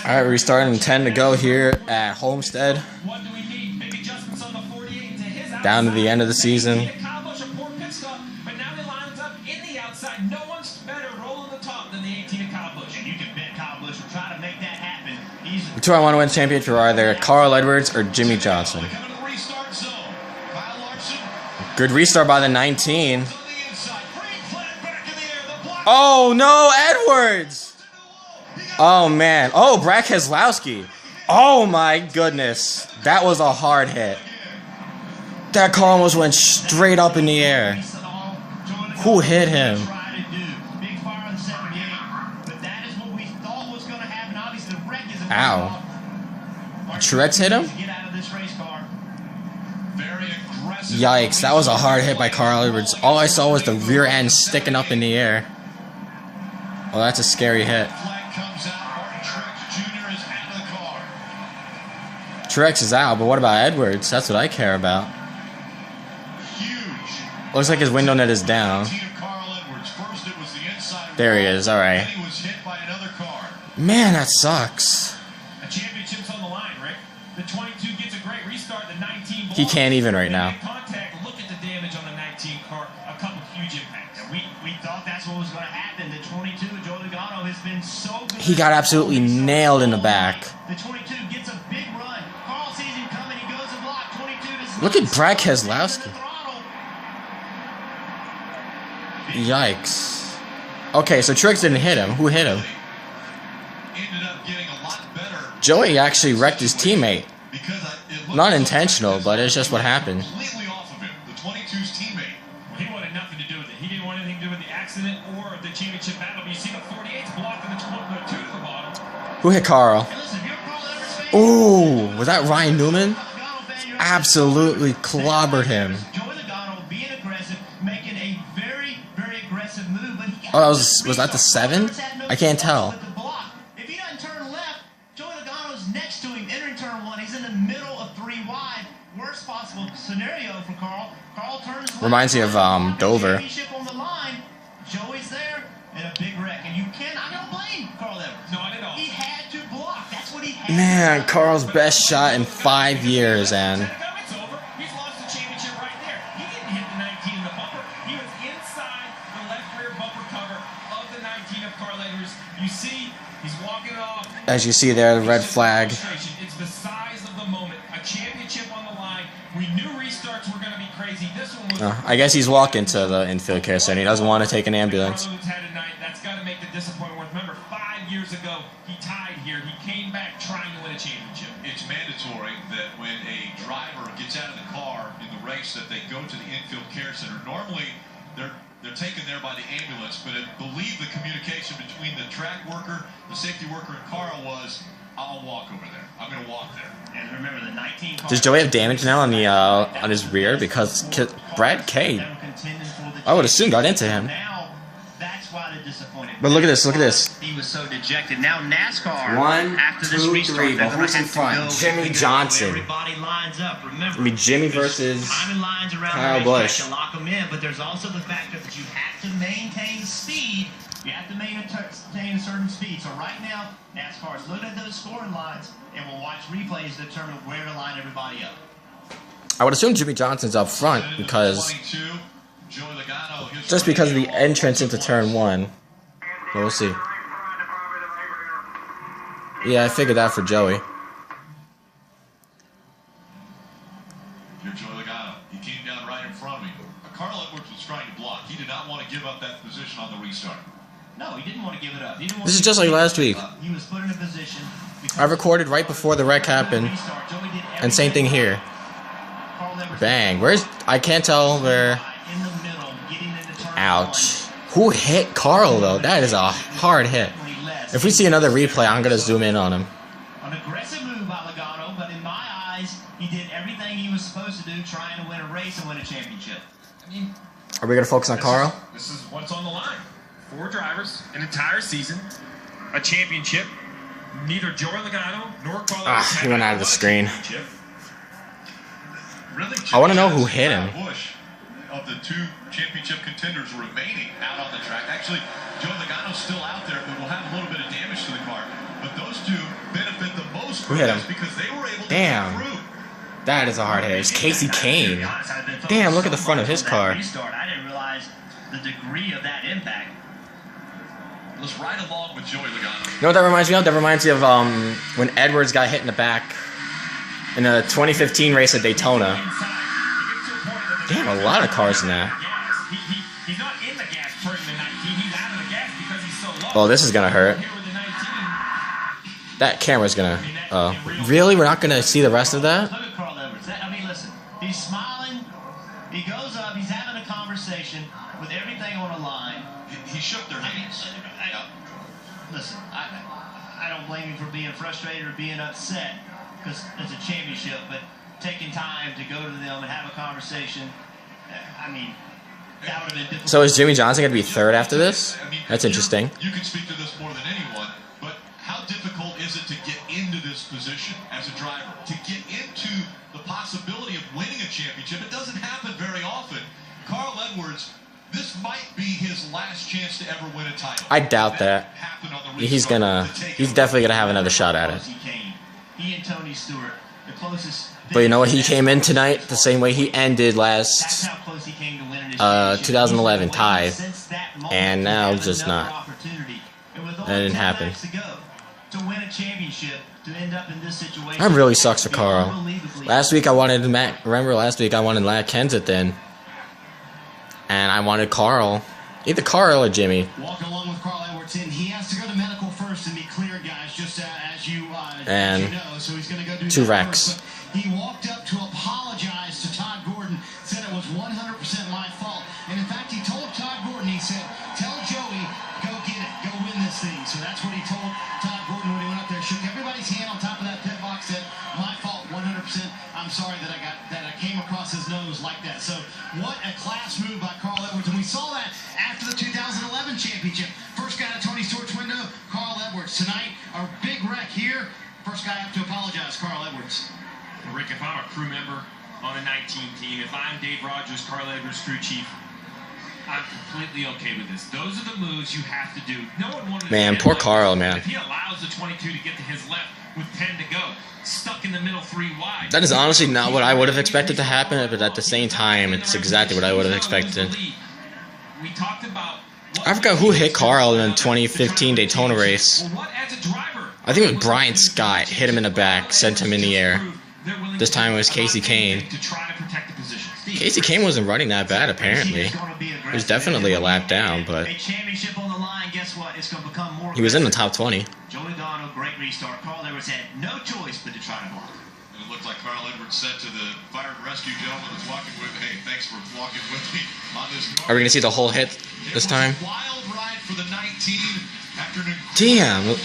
Alright, restarting 10 to go here at Homestead. Down to the end of the season. The two I want to win the championship are either Carl Edwards or Jimmy Johnson. Good restart by the 19. Oh no, Edwards! Oh man. Oh, Brad Keselowski. Oh my goodness. That was a hard hit. That car almost went straight up in the air. Who hit him? Ow. Truex hit him? Yikes, that was a hard hit by Carl Edwards. All I saw was the rear end sticking up in the air. Oh, that's a scary hit. Truex is out, but what about Edwards? That's what I care about. Looks like his window net is down. There he is, alright. Man, that sucks. He can't even right now. Look at the damage on the 19 car. A couple huge impacts. We thought that's what was going to happen. The 22, Joey Logano, has been so good. He got absolutely nailed in the back. The 22 gets a big run. Carl sees him coming. He goes to block. 22 to look at Brad Keselowski. Yikes. Okay, so Truex didn't hit him. Who hit him? Joey actually wrecked his teammate. Not intentional, but it's just what happened. He wanted nothing to do with it. He didn't want anything to do with the accident or the championship battle. But you see the 48's blocking the 2 to the bottom. Who hit Carl? Ooh, was that Ryan Newman? Absolutely clobbered him. Oh, that was that the 7? I can't tell. If he doesn't turn left, Joey Logano's next to him entering turn 1. He's in the middle of 3 wide. Worst possible scenario for Carl. Carl turns left. Reminds me of Dover. On the line. Joey's there and a big wreck, and you cannot blame Carl Edwards. No, I don't. He had to block. That's what he had. Man, Carl's best shot in 5 years, and It's over. He's lost the championship right there. He didn't hit the 19 in the bumper. He was inside the left rear bumper cover of the 19 of Carl Edwards. You see, he's walking it off. as you see there, the red flag. It's the size of the moment. A championship on the line. We knew restarts were going to be crazy. This one was. I guess he's walking to the infield care center. He doesn't want to take an ambulance. That's got to make the disappointment worth. Remember, 5 years ago, he tied here. He came back trying to win a championship. It's mandatory that when a driver gets out of the car in the race that they go to the infield care center. Normally, they're taken there by the ambulance, but I believe the communication between the track worker, the safety worker, and Carl was, I'll walk over there. I'm going to walk there. And remember, the 19 Does Joey have damage now on the on his rear? Because Brad K, I would assume, got into him. Now, that's why they're disappointed. But look at this, look at this. He was so dejected. Now NASCAR, 1, after this 2, restart, 3. they're But gonna who's in have to front? go Jimmy figure out Johnson. where everybody lines up. Remember, I mean, Jimmy versus timing lines around Kyle the Busch. racetrack to lock them in, but there's also the factor that you have to maintain speed. You have to maintain a certain speed. So right now, NASCAR is looking at those scoring lines, and we'll watch replays to determine where to line everybody up. I would assume Jimmy Johnson's up front because just because of the entrance into turn 1. But we'll see. Yeah, I figured that for Joey. Here's Joey Logano. He came down right in front of me. Carl Edwards was trying to block. He did not want to give up that position on the restart. No, he didn't want to give it up. This is just like last week. He was put in a position. I recorded right before the wreck happened, and same thing here. Bang. Where's... I can't tell where... Ouch. Who hit Carl, though? That is a hard hit. If we see another replay, I'm going to zoom in on him. An aggressive move by Logano, but in my eyes, he did everything he was supposed to do, trying to win a race and win a championship. I mean, are we going to focus on Carl? This is what's on the line. 4 drivers, an entire season, a championship. Neither Joey Logano nor Carl. He went out of the screen. I want to know who hit him. of the two championship contenders remaining out on the track. Actually, Joe Logano's still out there, but will have a little bit of damage to the car. But those two benefit the most from this because they were able to get through. That is a hard hit. It's Casey Kane. Damn, look at the front of his car. I didn't realize the degree of that impact. Let's ride along with Joey Logano. You know what that reminds me of? That reminds me of when Edwards got hit in the back in a 2015 race at Daytona. Damn, a lot of cars in that. He's not in the gas turning the 19. He's out of the gas because he's so low. Oh, this is gonna hurt. That camera's gonna. Really? We're not gonna see the rest of that? Look at Carl Edwards. I mean, listen. He's smiling. He goes up. He's having a conversation with everything on the line. He shook their hands. Listen, I don't blame him for being frustrated or being upset because it's a championship, but taking time to go to them and have a conversation, I mean, that would have been difficult. So is Jimmy Johnson going to be third after this? That's interesting. You can speak to this more than anyone, but how difficult is it to get into this position as a driver? To get into the possibility of winning a championship? It doesn't happen very often. Carl Edwards, this might be his last chance to ever win a title. I doubt that. He's definitely gonna have another shot at it. He and Tony Stewart, the closest. But you know what? He came in tonight the same way he ended last 2011, tied, and now just not. That didn't happen. That really sucks for Carl. Last week I wanted Matt. Remember last week I wanted Matt Kensington. And I wanted Carl. Either Carl or Jimmy. Walk along with Carl Edwards in. He has to go to medical first and be clear, guys, just as you and know. So he's going to go do 2 wrecks. He walked up to apologize to Todd Gordon, said it was 100% my fault. And in fact, he told Todd Gordon, he said, tell Joey, go get it, go win this thing. So that's what he told Todd Gordon when he went up there. Shook everybody's hand on top of that pit box, said, my fault, 100%. I'm sorry that I came across his nose like that. So what a class move by Carl Edwards. And we saw that after the 2011 championship. First guy to Tony Stewart's window, Carl Edwards. Tonight, a big wreck here. First guy up to apologize, Carl Edwards. Rick, if I'm a crew member on a 19 team, if I'm Dave Rogers, Carl Edwards, crew chief, I'm completely okay with this. Those are the moves you have to do. No one wanted Man, poor Carl, man. If he allows the 22 to get to his left with 10 to go, stuck in the middle 3 wide. That is honestly not what I would have expected to happen, but at the same time, it's exactly what I would have expected. We talked about. I forgot who hit Carl in the 2015 Daytona race. I think it was Brian Scott. Hit him in the back, sent him in the air. This time it was Casey Kane. Casey Kane wasn't running that bad, apparently. He was definitely a lap down, but he was in the top 20. Joey Logano, great restart. Carl Edwards had no choice but to try to block. And it looked like Carl Edwards said to the fire and rescue gentleman that's walking with me, hey, thanks for walking with me on this. Are we going to see the whole hit this time? Wild ride for the 19 after an Damn.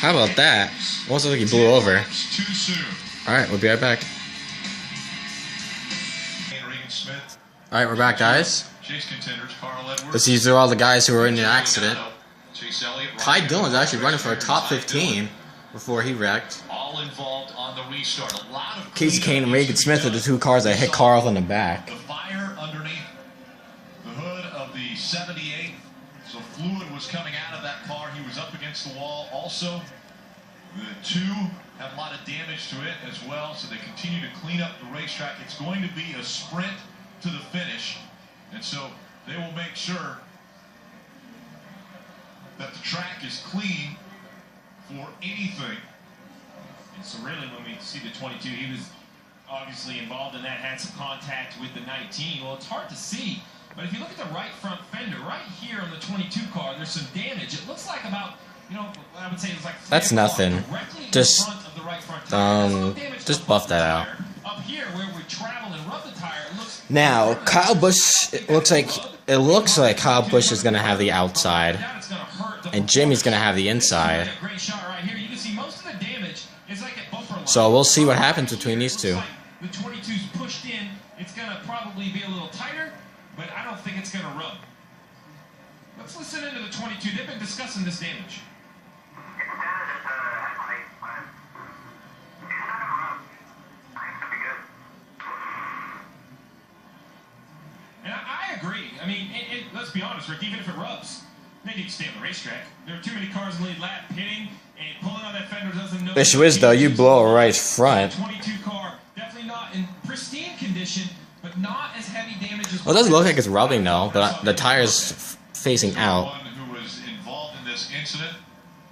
How about that? Almost like he blew over. Too soon. Alright, we'll be right back. Alright, we're back, guys. Chase contenders, Carl Edwards. Let's see through all the guys who were in the accident. Ty Dillon's actually running for a top 15 before he wrecked. All involved on the restart. A lot of Casey Kane and Reagan Smith are the 2 cars that hit Carl in the back. The fire underneath the hood of the 78. So fluid was coming out of that car. He was up against the wall. Also, the 2 have a lot of damage to it as well. So they continue to clean up the racetrack. It's going to be a sprint to the finish. And so they will make sure that the track is clean for anything. And so really when we see the 22, he was obviously involved in that, had some contact with the 19. Well, it's hard to see, but if you look at the right front fender, right here on the 22 car, there's some damage. It looks like about, you know, I would say it's like... That's nothing. Just, just buff that out. Up here where we travel and rub the tire, it looks... Now, Kyle Busch, it looks like Kyle Busch is going to have the outside, and Jimmy's going to have the inside. So we'll see what happens between these 2. The 22's pushed in, it's going to probably be a little tighter, but I don't think it's going to rub. Let's listen into the 22. They've been discussing this damage. And let's be honest, Rick, even if it rubs, they need to stay on the racetrack. There are too many cars in the lead lap pitting, and pulling on that fender doesn't know. Issue is, though, you blow a right front. 22 car, definitely not in pristine condition, but not as heavy damage as. Well, it doesn't look like it's rubbing, though, but the tire's facing out. One who was involved in this incident,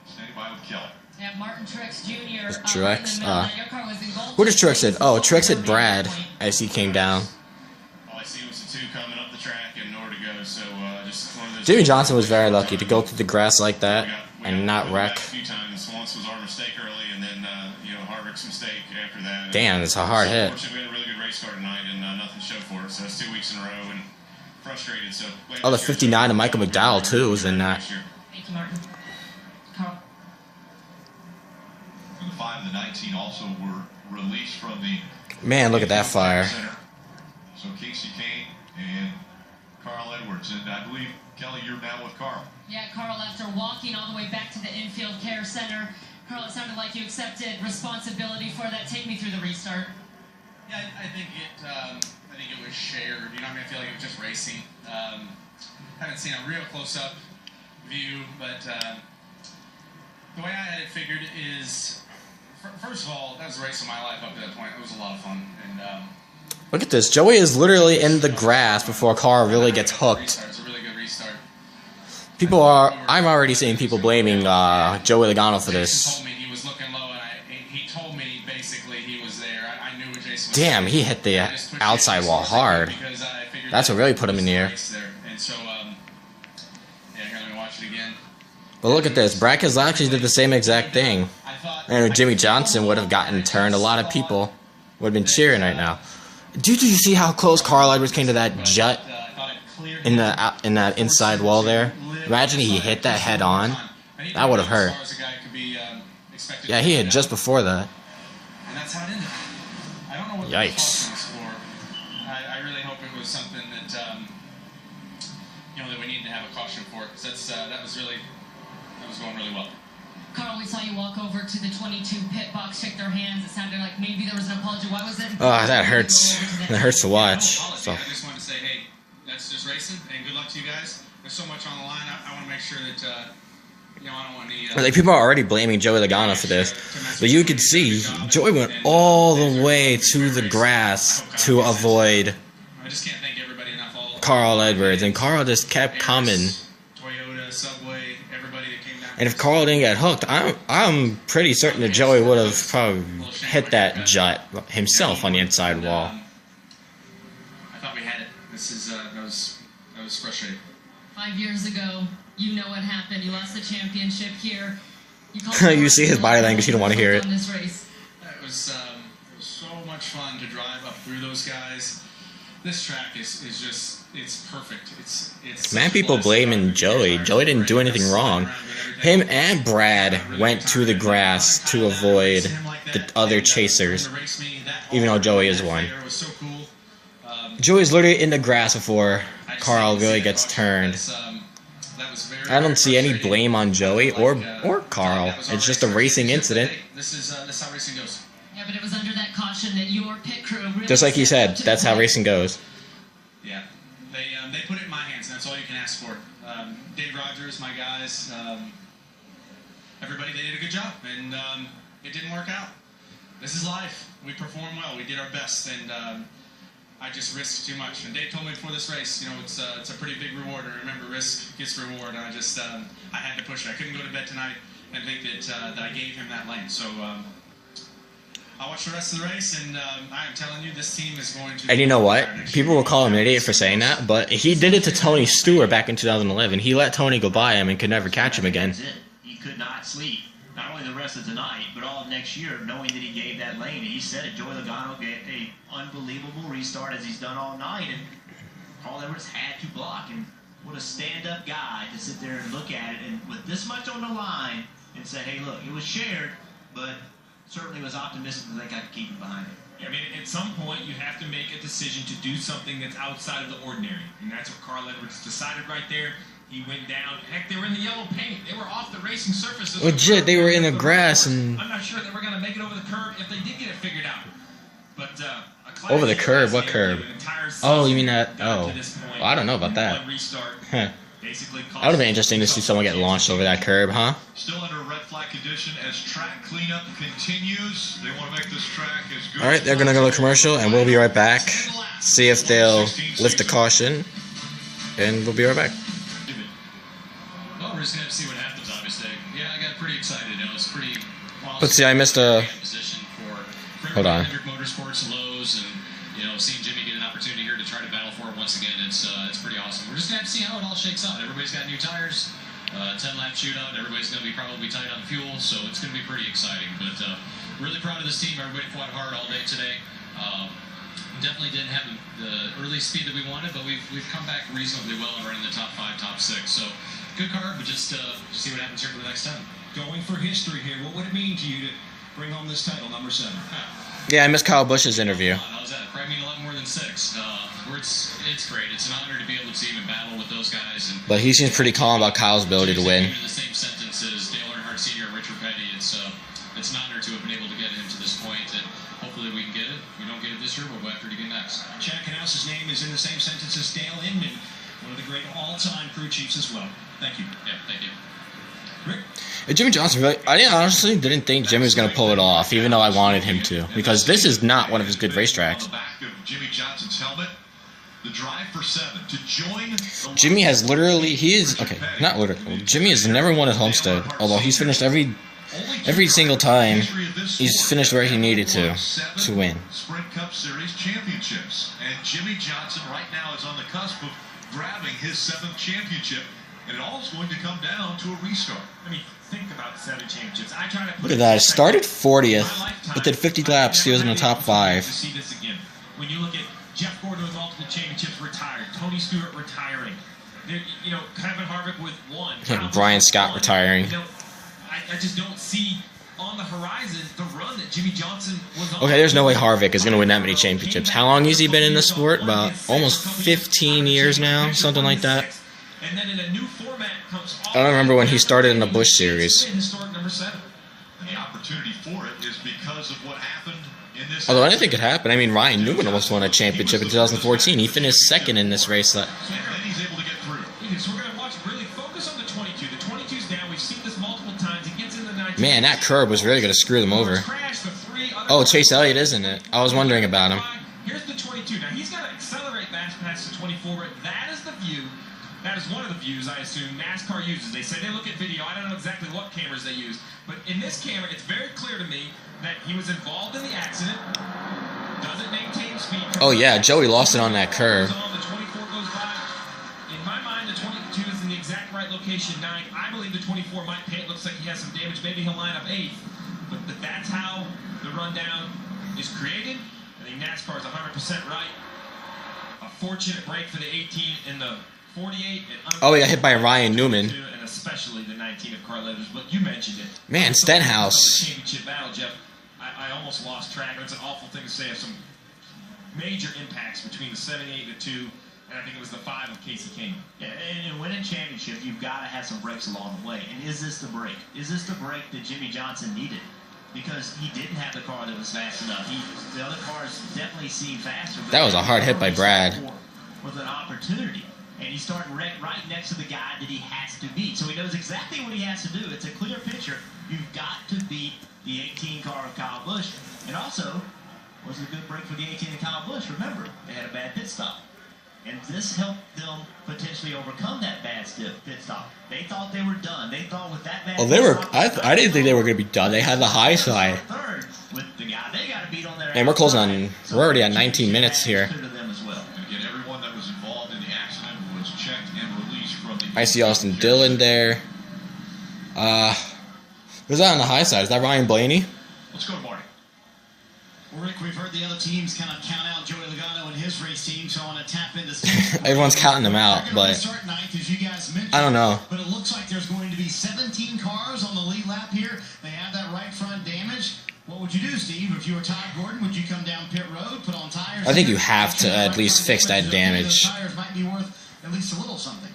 standing by with Kelly. Yeah, Martin Truex Jr. Truex? Your car was engulfed. Who did Truex hit? Oh, Truex hit Brad as he came down. All I see was the two coming up the track and nowhere to go, so just one of those. Jimmy Johnson was very lucky to go through the grass like that and not wreck. A few times. Once was our mistake early, and then Harvick's mistake after that. Damn, it's a hard hit. Unfortunately, we had a really good race car tonight, and nothing to show for it. So it's 2 weeks in a row, and frustrated. So. Oh, the 59 of Michael McDowell too was in that. Thank you, Martin. Carl. And the 5 and the 19 also were released from the. Man, look at that fire. So Casey Kane and Carl Edwards, and I believe Kelly, you're now with Carl. Yeah, Carl, after walking all the way back to the infield care center, Carl, it sounded like you accepted responsibility for that. Take me through the restart. Yeah, I think it was shared. You know, I feel like it was just racing. Haven't seen a real close-up view, but the way I had it figured is, first of all, that was the race of my life up to that point. It was a lot of fun, and Look at this. Joey is literally in the grass before Carl really gets hooked. It's a really good restart. I'm already seeing people blaming Joey Logano for this. Jason told me he was looking low, and he told me basically he was there. I knew what Jason was Damn, saying. he hit the outside wall hard. That's what really put him in the air. And so, yeah, let me watch it again. But look at this. Brad Keselowski did the same exact thing. And if Jimmy Johnson would have gotten turned, a lot of people would have been cheering right now. Did you see how close Carl Edwards came to that jut in that inside wall there? Imagine he hit that head on. That would have hurt. Yeah, he hit just before that. And that's how it ended. I don't know what Yikes. the was for. I really hope it was something that that we needed to have a caution for, because that was going really well. Carl, we saw you walk over to the 22 pit box, shake their hands. It sounded like maybe there was an apology. Why was it? Oh, that hurts. That hurts to watch. So. I just wanted to say, hey, that's just racing, and good luck to you guys. There's so much on the line. I want to make sure that I don't want any. Like, people are already blaming Joey Logano for this, but you could see Joey went all the way to the grass to avoid I just can't thank everybody enough. Carl Edwards, and Carl just kept coming. Toyota, Subway, everybody that came down. And if Carl didn't get hooked, I'm pretty certain that Joey would have probably hit that jut himself on the inside wall. I thought we had it. That was frustrating. 5 years ago, you know what happened. You lost the championship here. You see his body language. He don't want to hear it. It was so much fun to drive up through those guys. This track is just, it's perfect. It's Man, people blaming Joey. Joey didn't do anything wrong. Him and Brad went to the grass to avoid the other chasers, even though Joey is one. Joey's literally in the grass before Carl really gets turned. I don't see any blame on Joey or Carl. It's just a racing incident. This is how racing goes. Yeah, but it was under that caution that your pit crew really Just like he said, that's how racing goes. Yeah, they put it in my hands, and that's all you can ask for. Dave Rogers, my guys, everybody, they did a good job, and it didn't work out. This is life. We performed well. We did our best, and I just risked too much. And Dave told me before this race, it's a pretty big reward. And remember, risk gets reward. And I just I had to push it. I couldn't go to bed tonight and think that I gave him that lane. So I'll watch the rest of the race, and I am telling you, this team is going to. And you know what? People will call him an idiot for saying that, but he did it to Tony Stewart back in 2011. He let Tony go by him and could never catch him again. He could not sleep, not only the rest of tonight, but all of next year, knowing that he gave that lane. And he said it. Joey Logano gave an unbelievable restart as he's done all night, and Carl Edwards had to block. And what a stand-up guy to sit there and look at it, and with this much on the line, and say, hey, look, it was shared, but certainly was optimistic that they got to keep it behind him. I mean, at some point, you have to make a decision to do something that's outside of the ordinary. And that's what Carl Edwards decided right there. He went down. Heck, they were in the yellow paint. They were off the racing surface. Legit, they were in the grass. And I'm not sure they were going to make it over the curb if they did get it figured out. But a Over the curb? What curb? Oh, you mean that? Oh. Well, I don't know about that. Huh. That would have been interesting to see someone get launched over that curb, huh? Still under red flag condition as track cleanup continues. They want to make this track as good. Alright, they're going to go to commercial, and we'll be right back. See if they'll lift the caution, and we'll be right back. Well, we're just going to have to see what happens, obviously. Yeah, I got pretty excited. You know, it's pretty awesome. But see, I missed a... Hold on. Motorsports, Lowe's, and you know, seeing Jimmy get an opportunity here to try to battle for it once again, it's pretty awesome. We're just gonna have to see how it all shakes out. Everybody's got new tires, 10-lap shootout. Everybody's gonna be probably tight on fuel, so it's gonna be pretty exciting. But really proud of this team. Everybody fought hard all day today. Definitely didn't have the early speed that we wanted, but we've come back reasonably well and running the top 5, top 6. So good car, but just see what happens here for the next time. Going for history here, what would it mean to you to bring home this title, number 7? Yeah, I missed Kyle Busch's interview. How's that? Probably mean a lot more than 6. It's great. It's an honor to be able to even battle with those guys. And but he seems pretty calm about Kyle's ability to win. In the same sentence as Dale Earnhardt Sr. and Richard Petty, it's an honor to have been able to get him to this point, and hopefully we can get it. If we don't get it this year, we'll go after it again next. Chad Knauss's name is in the same sentence as Dale Inman, one of the great all-time crew chiefs as well. Thank you. Yeah, thank you. Rick? Jimmy Johnson, really, I honestly didn't think Jimmy was going to pull it off, even though I wanted him to, because this is not one of his good racetracks. Jimmy Johnson's helmet, the drive for 7 to join. Jimmy has literally, not literally. Jimmy has never won at Homestead, although he's finished every single time. He's finished where he needed to win. Sprint Cup Series championships, and Jimmy Johnson right now is on the cusp of grabbing his 7th championship. And it all is going to come down to a restart. I mean, think about 7 championships. I try to put Look at that. Started 40th, but did 50 laps. He was in the top 5. See this again. When you look at Jeff Gordon with multiple championships retired, Tony Stewart retiring, you know, Kevin Harvick with 1, Brian Scott retiring. You know, I just don't see on the horizon the run that Jimmy Johnson was on. Okay, there's no way Harvick is going to win that many championships. How long has he been in the sport? About almost 15 years now, something like that. And then in a new format comes I don't remember when he started in the Busch series. Historic number 7. And the opportunity for it is because of what happened in this. Although anything could happen. I mean, Ryan Newman almost won a championship in 2014. He finished 2nd in this race. And he's able to get through. So we're going to watch really focus on the 22. The 22's down. We've seen this multiple times. It gets in the 19. Man, that curb was really going to screw them over. Oh, Chase Elliott, isn't it? I was wondering about him. Here's the 22. Now he's got to accelerate past the 24, but that is the view. That is one of the views, I assume, NASCAR uses. They say they look at video. I don't know exactly what cameras they use. But in this camera, it's very clear to me that he was involved in the accident, doesn't maintain speed. Oh, yeah, Joey lost it on that curve. The 24 goes by. In my mind, the 22 is in the exact right location, 9. I believe the 24 might pay. It looks like he has some damage. Maybe he'll line up 8th. But that's how the rundown is created. I think NASCAR is 100% right. A fortunate break for the 18 in the 48. Oh, he got hit by Ryan Newman. And especially the 19 of Carl Leathers, but you mentioned it. Man, Stenhouse. Championship battle, Jeff. I almost lost track. It's an awful thing to say. Of some major impacts between the 78 and the 2, and I think it was the 5 of Casey King. Yeah, and in winning championship, you've got to have some breaks along the way. And is this the break? Is this the break that Jimmy Johnson needed? Because he didn't have the car that was fast enough. The other cars definitely seemed faster. That was a hard hit by Brad. With an opportunity. And he's starting right next to the guy that he has to beat. So he knows exactly what he has to do. It's a clear picture. You've got to beat the 18 car of Kyle Busch. And also, was a good break for the 18 of Kyle Busch. Remember, they had a bad pit stop. And this helped them potentially overcome that bad pit stop. They thought they were done. They thought with that bad I didn't think they were going to be done. They had the high side. Third with the guy they got to beat on their. And we're closing on. We're already at 19 minutes here. I see Austin Dillon there. Who's that on the high side? Is that Ryan Blaney? Let's go to Marty. Well, Rick, we've heard the other teams kind of count out Joey Logano and his race team, so I want to tap into Everyone's counting them out, but start ninth, as you guys mentioned, I don't know. But it looks like there's going to be 17 cars on the lead lap here. They have that right front damage. What would you do, Steve? If you were Todd Gordon, would you come down pit road, put on tires? I think you have to at least fix that damage. Tires might be worth at least a little something.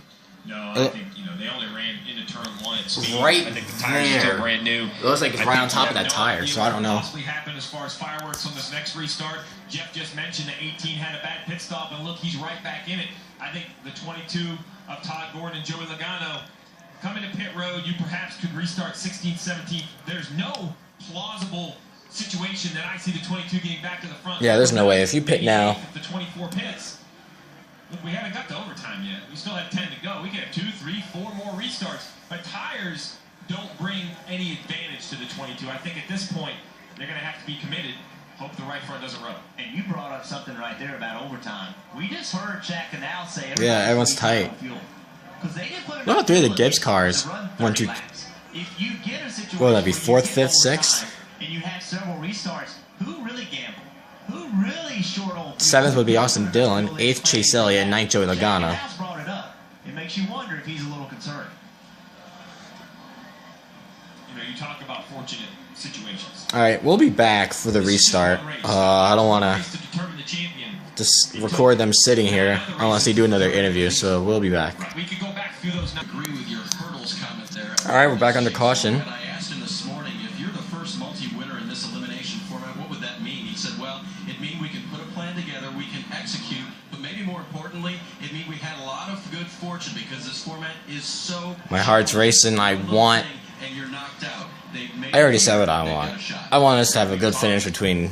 No, I think, they only ran into turn one at speed. Right I think the tires are there. still brand new. It looks like it's right on top of that tire, so I don't know. What possibly happened as far as fireworks on this next restart? Jeff just mentioned that 18 had a bad pit stop, and look, he's right back in it. I think the 22 of Todd Gordon and Joey Logano coming to pit road, you perhaps could restart 16th, 17th. There's no plausible situation that I see the 22 getting back to the front. Yeah, there's no way. If you pit now, the 24 pits. Look, we haven't got to overtime yet. We still have 10 to go. We can have 2, 3, 4 more restarts. But tires don't bring any advantage to the 22. I think at this point, they're going to have to be committed. Hope the right front doesn't rub. And you brought up something right there about overtime. We just heard Jack and Al say everyone's tight. What about 3 of the Gibbs cars? 1, 2. If you get a situation, What would that be? 4th, 5th, 6th? And you have several restarts, who really gambled? Who really short old? 7th would be Austin Dillon, 8th Chase Elliott, 9th Joey Logano. Brought it up. It makes you wonder if he's a little concerned. You talk about fortunate situations. All right, we'll be back for the restart. I don't want to just record them sitting here unless they do another interview, so we'll be back. We could go back through those. Agree with your hurdles comment there. All right, we're back under caution. I asked him this morning, if you're the first multi-winner in this elimination format, what would that mean? He said, well, it means we can put a plan together, we can execute, but maybe more importantly, it means we had a lot of good fortune because this format is so... My heart's racing. I want... And you're knocked out. I already said what I want. I want us to have a good finish between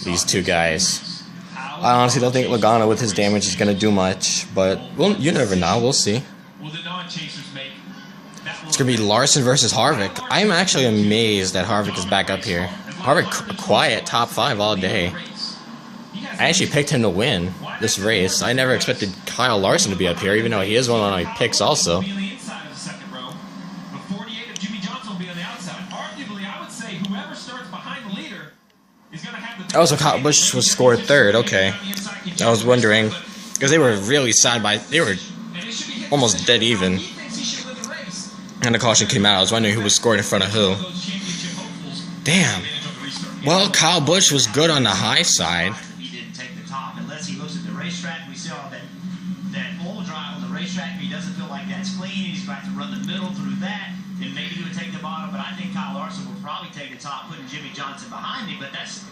these two guys. I honestly don't think Logano with his damage is going to do much, but you never know. We'll see. It's going to be Larson versus Harvick. I'm actually amazed that Harvick is back up here. Harvick quiet, top 5 all day. I actually picked him to win this race. I never expected Kyle Larson to be up here, even though he is one of my picks also. Oh, so Kyle Busch was scored 3rd. Okay, I was wondering because they were really they were almost dead even, and the caution came out. I was wondering who was scored in front of who. Damn. Well, Kyle Busch was good on the high side. He didn't take the top unless he looks at the racetrack. We saw that oil drive on the racetrack. If he doesn't feel like that's clean, he's about to run the middle through that. Then maybe he would take the bottom. But I think Kyle Larson would probably take the top, putting Jimmy Johnson behind him. But that's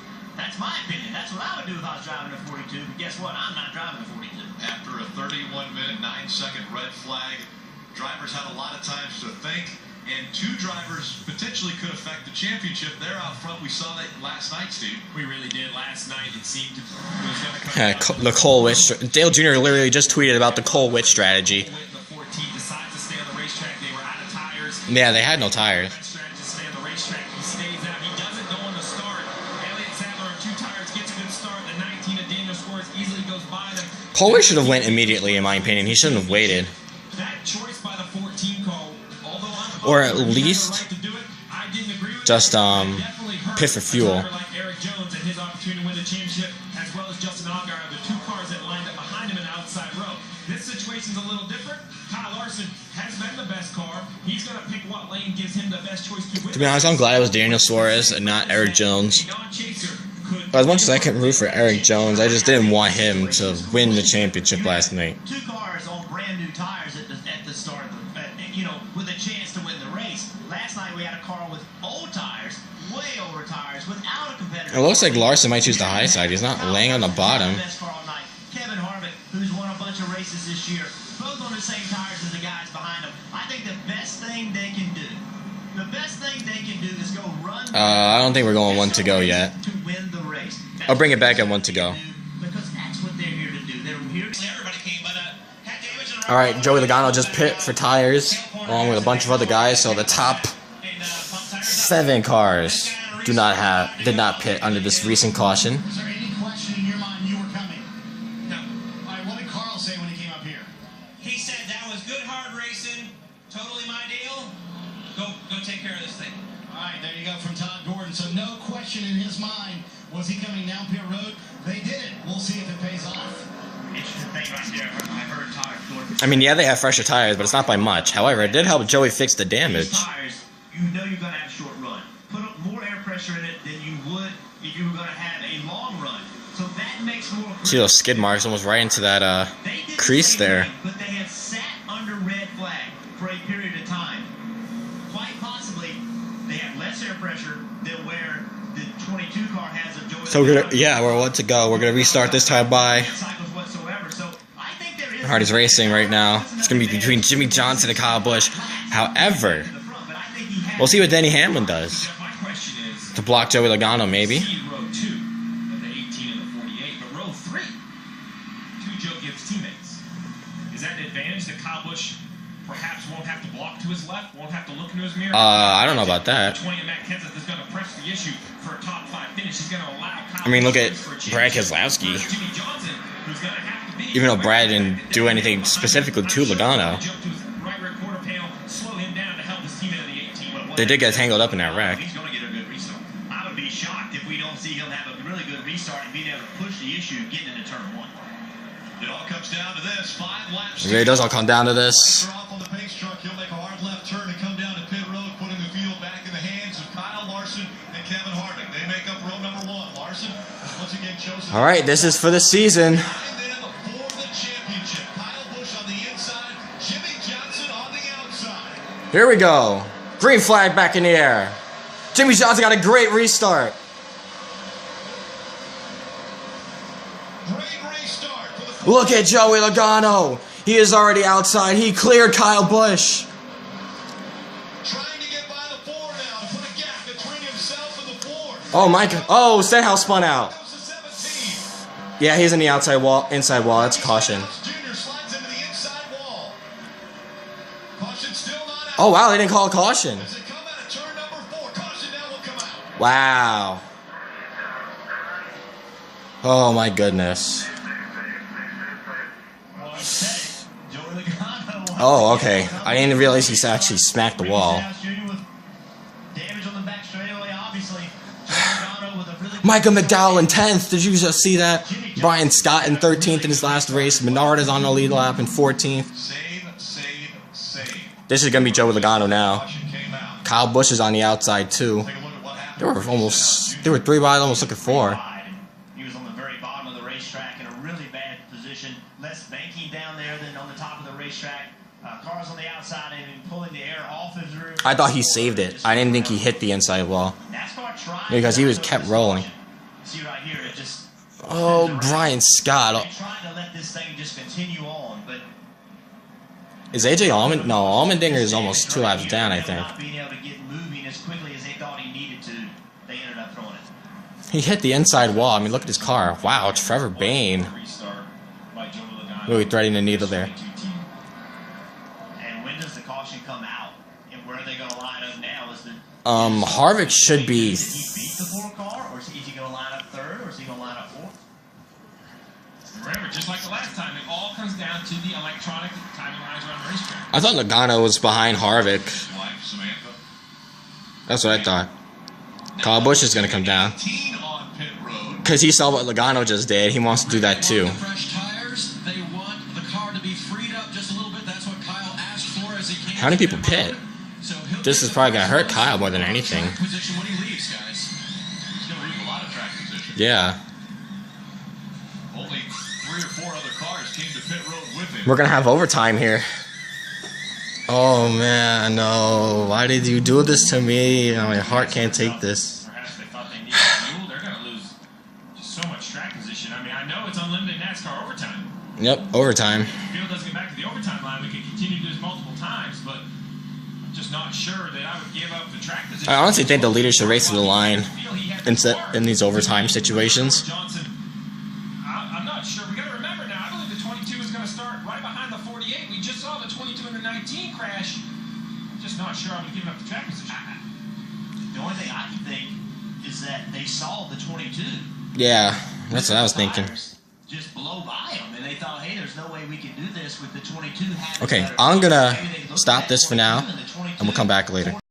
my opinion. That's what I would do if I was driving a 42. But guess what? I'm not driving a 42. After a 31-minute, 9-second red flag, drivers had a lot of times to think, and 2 drivers potentially could affect the championship. They're out front. We saw that last night, Steve. We really did. Last night, it seemed to... It was come the Cole Witt... Dale Jr. literally just tweeted about the Cole Witt strategy. The 14 decides to stay on the racetrack. They were out of tires. Yeah, they had no tires. Cole Witt should have went immediately, in my opinion. He shouldn't have waited. Or at least just pit for fuel. This situation's a little different. Kyle Larson has been the best car. He's going to pick what lane gives him the best choice to win. To be honest, I'm glad it was Daniel Suarez and not Eric Jones. As much as I can root for Eric Jones, I just didn't want him to win the championship last night. 2 cars on brand new tires at the start, with a chance to win the race. Last night we had a car with old tires, way older tires, without a competitor. It looks like Larson might choose the high side. He's not laying on the bottom. Kevin Harvick, who's won a bunch of races this year, both on the same tires as the guys behind him. I think the best thing they can do is go run. I don't think we're going 1 to go yet. To win the race. I'll bring it back at 1 to go. Because that's what they're here to do. They're here. Everybody came, but had damage in the All right, Joey Logano just pit for tires, along with a bunch of other guys. So the top 7 cars did not pit under this recent caution. Is there any question in your mind you were coming? No. All right, what did Carl say when he came up here? He said that was good, hard racing, totally my deal. Go take care of this thing. All right, there you go from Todd Gordon. So no question in his mind, was he coming down pit road? They did it. We'll see if it pays off. Interesting thing right there. I heard Todd Gordon. I mean, yeah, they have fresher tires, but it's not by much. However, it did help Joey fix the damage. Tires, you know you're going to have a short run. Put up more air pressure in it than you would if you were going to have a long run. So that makes more. See those skid marks almost right into that crease there. But they have sat less air pressure than where the 22 car has of Joey. So we're what to go. We're gonna restart this time by. Hardy's racing right now. It's gonna be between Jimmy Johnson and Kyle Busch. However, we'll see what Denny Hamlin does to block Joey Logano, maybe. Row 2 of the 18 and the 48, but row 3, 2 Joe Gibbs teammates. Is that an advantage that Kyle Busch perhaps won't have to block to his left, won't have to look into his mirror? I don't know about that. 20 and Matt Kenseth is going to press the issue for a top 5 finish. He's going to allow Kyle I mean, look at Busch Brad Keselowski. Jimmy Johnson, who's going to have to be, Even though Brad didn't do anything specifically to Logano, jump to his right rear quarter panel, slow him down to help his teammate in the 18. they did get tangled up in that wreck. He's going to get a good restart. I would be shocked if we don't see him have a really good restart and being able to push the issue getting into turn 1. It all comes down to this. 5 laps. It really does all come down to this. Off on the pace truck. He'll make a hard left turn and come down to pit road, putting the field back in the hands of Kyle Larson and Kevin Harvick. They make up row number 1. Larson is once again chosen. All right, this is for the season. Behind them for the championship. Kyle Busch on the inside, Jimmy Johnson on the outside. Here we go. Green flag back in the air. Jimmy Johnson got a great restart. Great restart for the Look at Joey Logano. He is already outside. He cleared Kyle Busch. trying to get by the 4 now to put a gap between himself and the 4. Oh my god. Oh, Stenhouse spun out. Goes to 17. Yeah, he's in the outside wall, inside wall. That's caution. Junior slides into the inside wall. Caution still not out. Oh wow, they didn't call a caution. As they come out of turn number 4, caution now will come out. Wow. Oh my goodness. Oh, okay. I didn't realize he actually smacked the wall. Micah McDowell in 10th. Did you just see that? Brian Scott in 13th in his last race. Menard is on the lead lap in 14th. This is going to be Joey Logano now. Kyle Busch is on the outside too. They were 3 wide, almost looking 4. He was on the very bottom of the racetrack in a really bad position. Less banking down there than on the top of the racetrack. Cars on the outside and pulling the air off his rear. I thought he saved it. I didn't think he hit the inside wall. Because he was kept rolling. See right here, it just. Oh, Brian Scott. They're trying to let this thing just continue on, but. Is AJ Allman? No, Allmendinger is almost 2 laps down, I think. Not being able to get moving as quickly as they thought he needed to, they ended up throwing it. He hit the inside wall. I mean, look at his car. Wow, Trevor Bayne. Really threading the needle there. And when does the caution come out? And where are they going to line up now? Is the Harvick should be. Did he beat the 4 car, or is he going to line up 3rd, or is he going to line up 4th? Remember, just like the last time, it all comes down to the electronic timing lines around the racetrack. I thought Logano was behind Harvick. That's what I thought. Kyle Busch is going to come down. Because he saw what Logano just did. He wants to do that too. Fresh tires. They want the car to be freed up just a little bit. That's what Kyle asked for as he came. How many people pit? This is probably going to hurt Kyle more than anything. Position when he leaves, guys. He's going to lose a lot of track position. Yeah. Only 3 or 4 other cars came to pit road with him. We're going to have overtime here. Oh man, no. Why did you do this to me? My heart can't take this. Perhaps they thought they needed fuel. They're going to lose just so much track position. I mean, I know it's unlimited NASCAR overtime. Yep, overtime. If the field doesn't get back to the overtime line, we can continue to do this multiple times, but I'm just not sure that I would give up the track position. I honestly think the leader should race to the line in these overtime situations. Johnson, I'm not sure. We got to remember now, I believe the 22 is going to start right behind the 48. We just saw the 22 and the 19 crash. I'm just not sure I would give up the track position. The only thing I can think is that they saw the 22. Yeah, that's what I was thinking. Just blow by them, and they thought, hey, there's no way we can do this with the 22. Okay, I'm going to stop this for now, and we'll come back later.